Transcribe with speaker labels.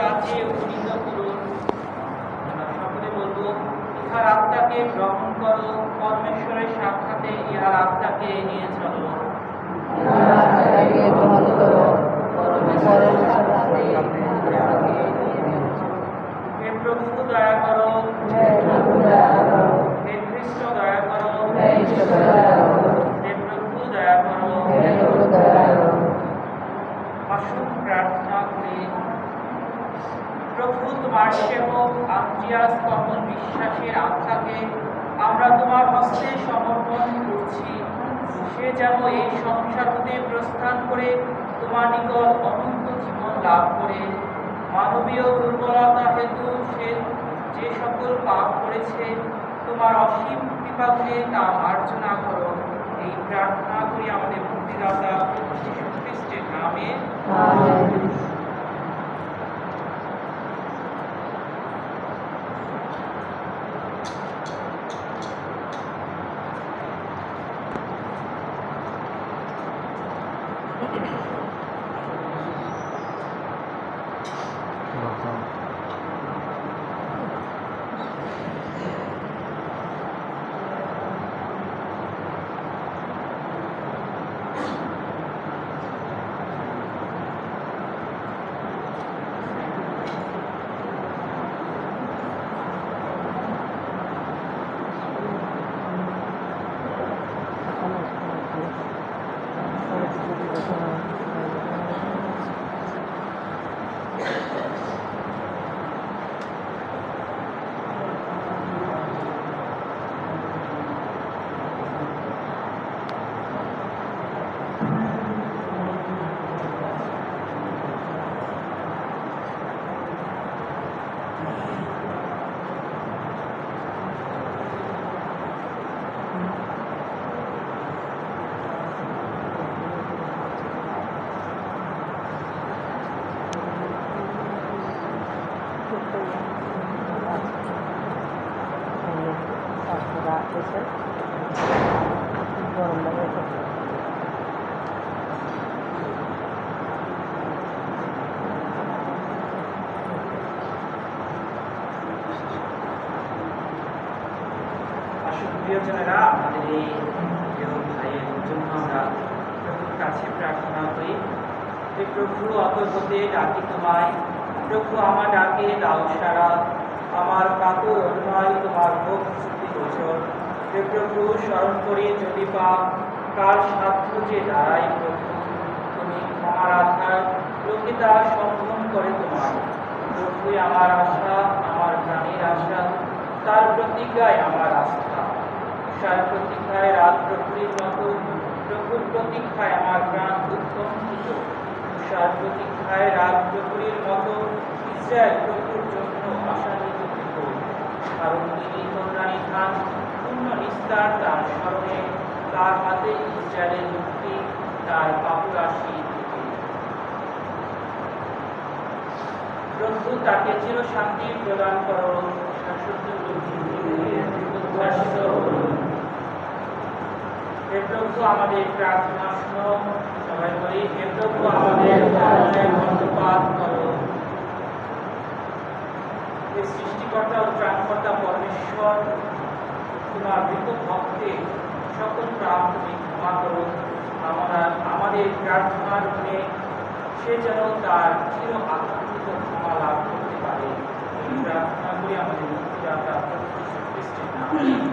Speaker 1: রাজ্যে উপনীত করুন। আমরা সকলে বলবো, ইহার আত্মাকে গ্রহণ করো, পরমেশ্বরের সাক্ষাতে ইহার আত্মাকে নিয়ে চলো। হে প্রভু দয়া করো, হে খ্রিস্ট দয়া করো, হে প্রভু দয়া করো। আসুন প্রার্থনা করি। প্রভু, তোমার সেবক আন্দ্রিয়াস কমল বিশ্বাসের আত্মাকে আমরা তোমার হস্তে সমর্পণ করছি। সে যেন এই সংসার হতে প্রস্থান করে তোমার নিকট অনন্ত জীবন লাভ করে। মানবীয় দুর্বলতা হেতু সে যে সকল পাপ করেছে, তোমার অসীম কৃপাগুণে তা মার্জনা করো। এই প্রার্থনা করি আমাদের মুক্তিদাতা যীশু খ্রিস্টের নামে। প্রিয়জনেরা, আমাদের এই ভাইয়ের জন্য আমরা প্রভুর কাছে প্রার্থনা করি। যে প্রভু, অতর্বতে ডাকি তোমায়। প্রভু, আমার ডাকে দাও সাড়া। আমার কাতর অন্যায় তোমার ভোগ শ্রুতি গোচর। যে প্রভু, স্মরণ করি যদি পাপ, কার সাধ্য যে দাঁড়াই। প্রভু, তুমি আমার আধার, লোকে তা সম্ভ্রম করে তোমার। প্রভুই আমার আশা, আমার প্রাণের আশা, তার প্রতিজ্ঞায় আমার আস্থা। উষার প্রতীক্ষায় রাত প্রভুর মতো, প্রভুর প্রতীক্ষায় আমার প্রাণ উৎকণ্ঠিত। উষার প্রতীক্ষায় রাত প্রভুর মতো, ইসরায়েল প্রভুর জন্য আশান্বিত। কারণ তিনি কল্যাণী ধান পূর্ণ নিস্তার তার স্মরণে, তার হাতে ইসরায়েলের মুক্তি, তার পাপুরাশি। প্রভু, তাকে চির শান্তি প্রদান করো। হে প্রভু, আমাদের প্রার্থনা শুনো। সবাই বলি, হে প্রভু, আমাদের কর্ণপাত করো। হে সৃষ্টিকর্তা ও ত্রাণকর্তা পরমেশ্বর, তোমার মৃত ভক্তের সকল পাপ তুমি ক্ষমা করো। আমাদের প্রার্থনার মনে সে যেন তার চির আকাঙ্ক্ষিত ক্ষমা লাভ করতে পারে। এই প্রার্থনা করি আমাদের মুক্তিদাতা যীশু খ্রিস্টের নামে।